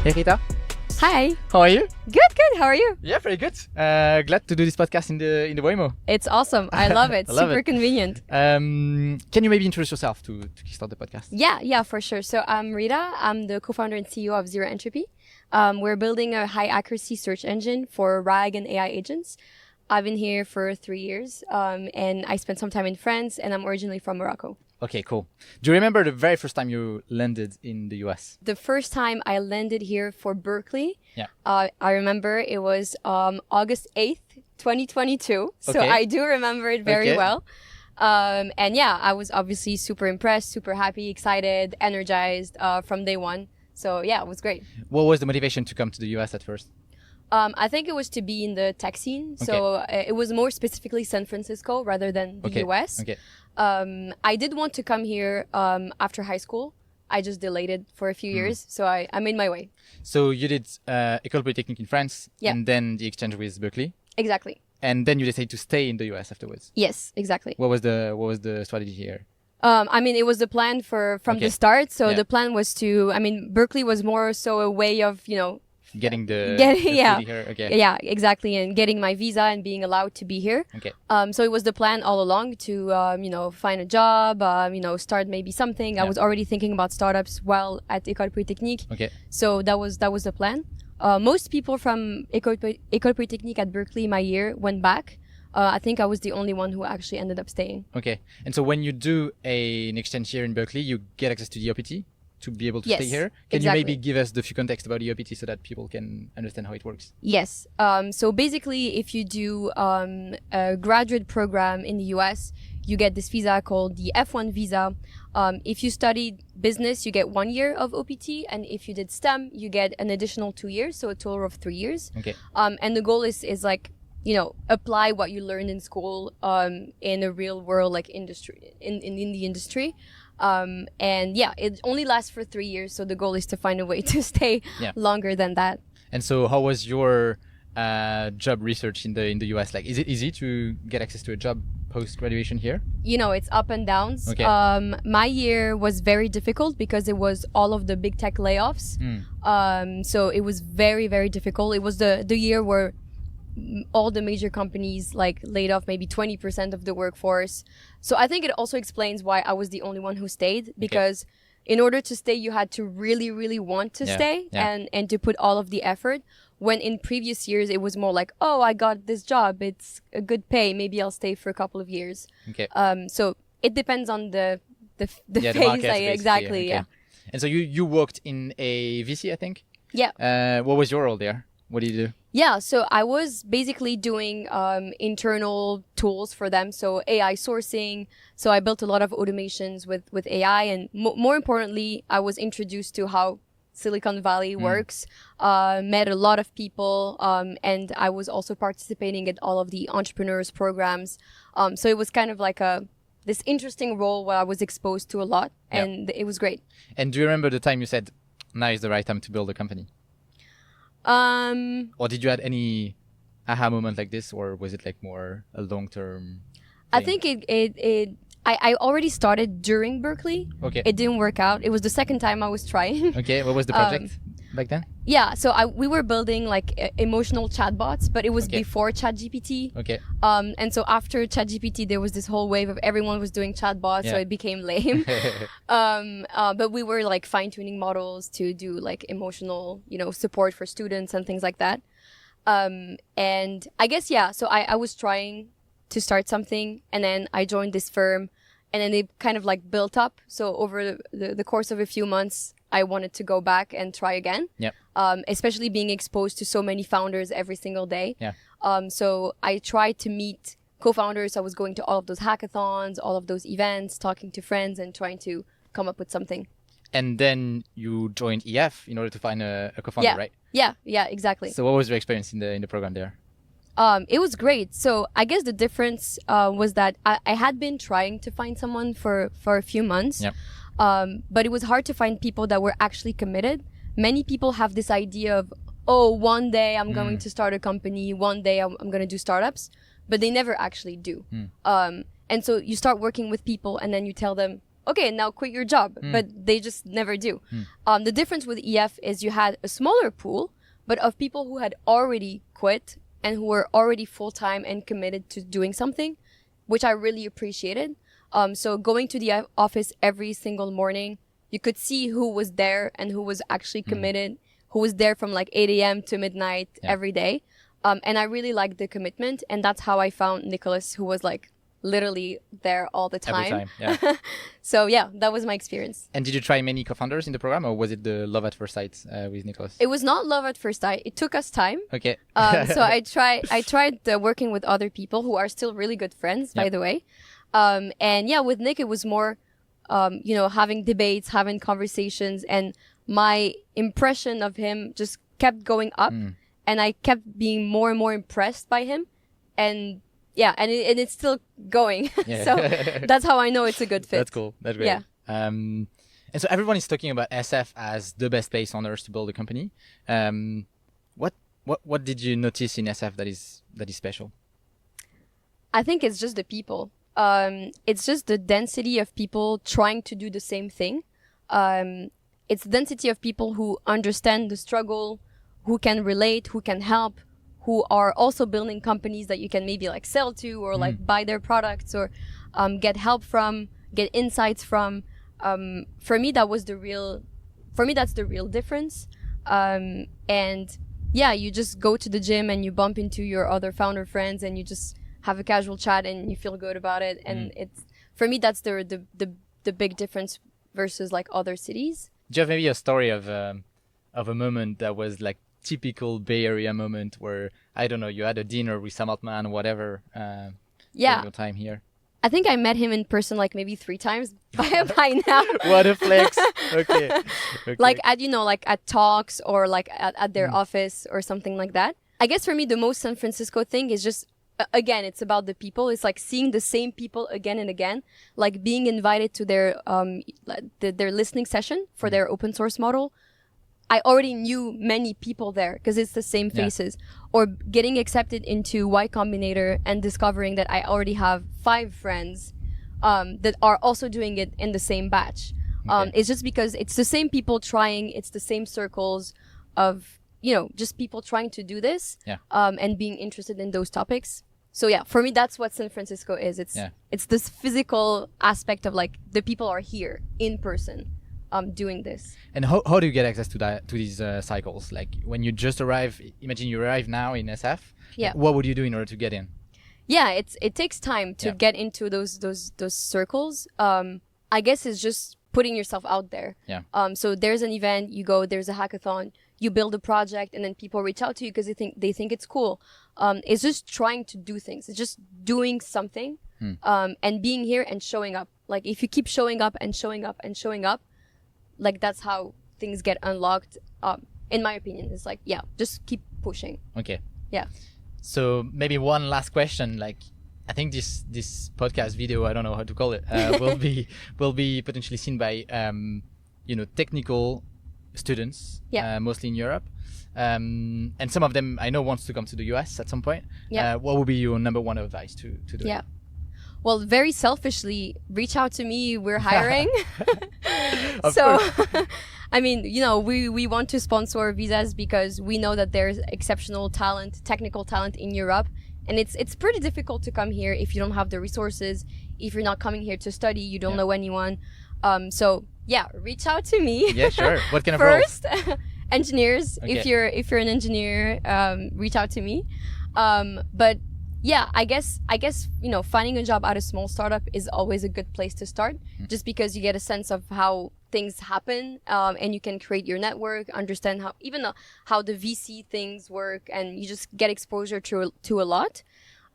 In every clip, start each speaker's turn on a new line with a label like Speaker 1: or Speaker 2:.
Speaker 1: Hey Ghita,
Speaker 2: Hi.
Speaker 1: how are you?
Speaker 2: Good. How are you?
Speaker 1: Yeah, very good. Glad to do this podcast in the Waymo.
Speaker 2: It's awesome. I love it.
Speaker 1: I love
Speaker 2: Super
Speaker 1: it.
Speaker 2: convenient.
Speaker 1: Can you maybe introduce yourself to kickstart the podcast?
Speaker 2: Yeah, for sure. So I'm Rita. I'm the co-founder and CEO of ZeroEntropy. We're building a high accuracy search engine for RAG and AI agents. I've been here for 3 years, and I spent some time in France, and I'm originally from Morocco.
Speaker 1: Okay, cool. Do you remember the very first time you landed in the US?
Speaker 2: The first time I landed here for Berkeley,
Speaker 1: Yeah.
Speaker 2: I remember it was August 8th, 2022. So
Speaker 1: Okay.
Speaker 2: I do remember it very
Speaker 1: Okay.
Speaker 2: well. And yeah, I was obviously super impressed, super happy, excited, energized from day one. So yeah, it was great.
Speaker 1: What was the motivation to come to the US at first?
Speaker 2: I think it was to be in the tech scene. So it was more specifically San Francisco rather than the US.
Speaker 1: Okay.
Speaker 2: I did want to come here after high school. I just delayed it for a few years. So I made my way.
Speaker 1: So you did École Polytechnique in France,
Speaker 2: Yeah.
Speaker 1: and then the exchange with Berkeley,
Speaker 2: Exactly.
Speaker 1: and then you decided to stay in the US afterwards.
Speaker 2: Yes, exactly.
Speaker 1: What was the strategy here?
Speaker 2: I mean, it was the plan from
Speaker 1: Okay.
Speaker 2: the start. So
Speaker 1: Yeah.
Speaker 2: the plan was to, Berkeley was more so a way of,
Speaker 1: Getting the
Speaker 2: yeah.
Speaker 1: city here? Okay.
Speaker 2: yeah, exactly. And getting my visa and being allowed to be here.
Speaker 1: Okay.
Speaker 2: So it was the plan all along to, find a job, start maybe something.
Speaker 1: Yeah.
Speaker 2: I was already thinking about startups while at École Polytechnique.
Speaker 1: Okay.
Speaker 2: So that was the plan. Most people from École Polytechnique at Berkeley my year went back. I think I was the only one who actually ended up staying.
Speaker 1: Okay. And so when you do an exchange here in Berkeley, you get access to the OPT to be able to
Speaker 2: Yes,
Speaker 1: stay here. Can
Speaker 2: exactly.
Speaker 1: you maybe give us the few context about the OPT so that people can understand how it works?
Speaker 2: Yes. So basically, if you do a graduate program in the US, you get this visa called the F1 visa. If you studied business, you get 1 year of OPT. And if you did STEM, you get an additional 2 years. So a total of 3 years.
Speaker 1: Okay.
Speaker 2: And the goal is like, apply what you learned in school in a real world, like industry, in the industry. And yeah, it only lasts for 3 years. So the goal is to find a way to stay
Speaker 1: Yeah.
Speaker 2: longer than that.
Speaker 1: And so how was your job research in the US? Like, is it easy to get access to a job post-graduation here?
Speaker 2: It's up and downs.
Speaker 1: Okay.
Speaker 2: My year was very difficult because it was all of the big tech layoffs. So it was very, very difficult. It was the year where all the major companies like laid off maybe 20% of the workforce. So I think it also explains why I was the only one who stayed, because in order to stay, you had to really, really want to stay and to put all of the effort. When in previous years, it was more like, oh, I got this job. It's a good pay. Maybe I'll stay for a couple of years.
Speaker 1: Okay.
Speaker 2: So it depends on the
Speaker 1: Yeah,
Speaker 2: phase.
Speaker 1: the market, basically.
Speaker 2: Exactly.
Speaker 1: Okay.
Speaker 2: Yeah.
Speaker 1: And so you worked in a VC, I think?
Speaker 2: Yeah.
Speaker 1: What was your role there? What did you do?
Speaker 2: Yeah, so I was basically doing internal tools for them, so AI sourcing. So I built a lot of automations with AI, and more importantly, I was introduced to how Silicon Valley works, met a lot of people, and I was also participating in all of the entrepreneurs programs. So it was kind of like this interesting role where I was exposed to a lot, and it was great.
Speaker 1: And do you remember the time you said, now is the right time to build a company? Or did you have any aha moment like this, or was it like more a long-term thing?
Speaker 2: I think I already started during Berkeley.
Speaker 1: Okay.
Speaker 2: It didn't work out. It was the second time I was trying.
Speaker 1: Okay, what was the project back then?
Speaker 2: Yeah, so we were building like emotional chatbots, but it was before ChatGPT.
Speaker 1: Okay.
Speaker 2: And so after ChatGPT, there was this whole wave of everyone was doing chatbots, so it became lame. But we were like fine-tuning models to do like emotional, support for students and things like that. And I guess, so I was trying to start something, and then I joined this firm, and then it kind of like built up. So over the course of a few months, I wanted to go back and try again.
Speaker 1: Yeah.
Speaker 2: Especially being exposed to so many founders every single day.
Speaker 1: Yeah.
Speaker 2: So I tried to meet co-founders. I was going to all of those hackathons, all of those events, talking to friends and trying to come up with something.
Speaker 1: And then you joined EF in order to find a co-founder, right?
Speaker 2: Yeah, exactly.
Speaker 1: So what was your experience in the program there?
Speaker 2: It was great. So I guess the difference was that I had been trying to find someone for a few months.
Speaker 1: Yeah.
Speaker 2: But it was hard to find people that were actually committed. Many people have this idea of, one day I'm going to start a company, one day I'm going to do startups, but they never actually do. And so you start working with people and then you tell them, okay, now quit your job. But they just never do. The difference with EF is you had a smaller pool, but of people who had already quit and who were already full-time and committed to doing something, which I really appreciated. So going to the office every single morning, you could see who was there and who was actually committed, who was there from like 8 a.m. to midnight every day. And I really liked the commitment. And that's how I found Nicholas, who was like literally there all the time.
Speaker 1: Every time, yeah.
Speaker 2: So yeah, that was my experience.
Speaker 1: And did you try many co-founders in the program, or was it the love at first sight with Nicholas?
Speaker 2: It was not love at first sight. It took us time.
Speaker 1: Okay.
Speaker 2: So I tried working with other people who are still really good friends, by the way. And yeah, with Nick, it was more, having debates, having conversations, and my impression of him just kept going up, and I kept being more and more impressed by him. And yeah, and it's still going. Yeah. So that's how I know it's a good fit.
Speaker 1: That's cool. That's great. Yeah. And so everyone is talking about SF as the best place on earth to build a company. What did you notice in SF that is special?
Speaker 2: I think it's just the people. It's just the density of people trying to do the same thing. It's the density of people who understand the struggle, who can relate, who can help, who are also building companies that you can maybe like sell to or like buy their products or get help from, get insights from. For me, that's the real difference. And yeah, you just go to the gym and you bump into your other founder friends and you just have a casual chat and you feel good about it. And it's, for me, that's the big difference versus like other cities.
Speaker 1: Do you have maybe a story of a moment that was like typical Bay Area moment where, I don't know, you had a dinner with Sam Altman or whatever during your time here?
Speaker 2: I think I met him in person like maybe 3 times by now.
Speaker 1: What a flex. Okay.
Speaker 2: Like at talks or like at their office or something like that. I guess for me, the most San Francisco thing is just, again, it's about the people. It's like seeing the same people again and again, like being invited to their listening session for their open source model. I already knew many people there because it's the same faces. Or getting accepted into Y Combinator and discovering that I already have 5 friends that are also doing it in the same batch. Okay. It's just because it's the same people trying, it's the same circles of, just people trying to do this and being interested in those topics. So yeah, for me, that's what San Francisco is. It's this physical aspect of like the people are here in person. Doing this. And
Speaker 1: how do you get access to these cycles? Like when you just arrive, imagine you arrive now in SF.
Speaker 2: Yeah.
Speaker 1: What would you do in order to get in?
Speaker 2: Yeah, it takes time to get into those circles. I guess it's just putting yourself out there.
Speaker 1: Yeah.
Speaker 2: So there's an event, you go, there's a hackathon, you build a project, and then people reach out to you because they think it's cool. It's just trying to do things. It's just doing something, and being here and showing up. Like if you keep showing up and showing up and showing up, like that's how things get unlocked. In my opinion, it's like, just keep pushing.
Speaker 1: Okay.
Speaker 2: Yeah.
Speaker 1: So maybe one last question. Like, I think this podcast video, I don't know how to call it, will be potentially seen by technical students, mostly in Europe, and some of them I know wants to come to the US at some point.
Speaker 2: Yeah.
Speaker 1: What would be your number one advice to do?
Speaker 2: Yeah. Well, very selfishly, reach out to me. We're hiring. So, I mean, we want to sponsor visas because we know that there's exceptional talent, technical talent in Europe. And it's pretty difficult to come here if you don't have the resources, if you're not coming here to study, you don't know anyone. So, yeah, reach out to me.
Speaker 1: Yeah, sure. What kind of
Speaker 2: roles? First,
Speaker 1: engineers.
Speaker 2: Okay. If you're an engineer, reach out to me. But yeah, I guess finding a job at a small startup is always a good place to start, just because you get a sense of how things happen, and you can create your network, understand how the VC things work, and you just get exposure to a lot.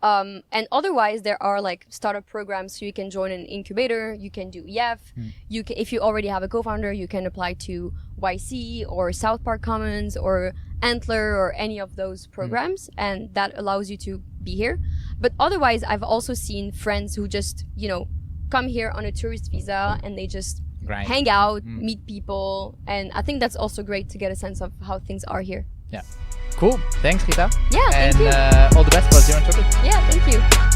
Speaker 2: And otherwise, there are like startup programs, so you can join an incubator, you can do EF, if you already have a co-founder, you can apply to YC or South Park Commons or Antler or any of those programs, and that allows you to be here. But otherwise, I've also seen friends who just, come here on a tourist visa and they just hang out, meet people, and I think that's also great to get a sense of how things are here.
Speaker 1: Yeah. Cool. Thanks, Ghita.
Speaker 2: Yeah, thank you.
Speaker 1: And all the best for ZeroEntropy.
Speaker 2: Yeah, thank you.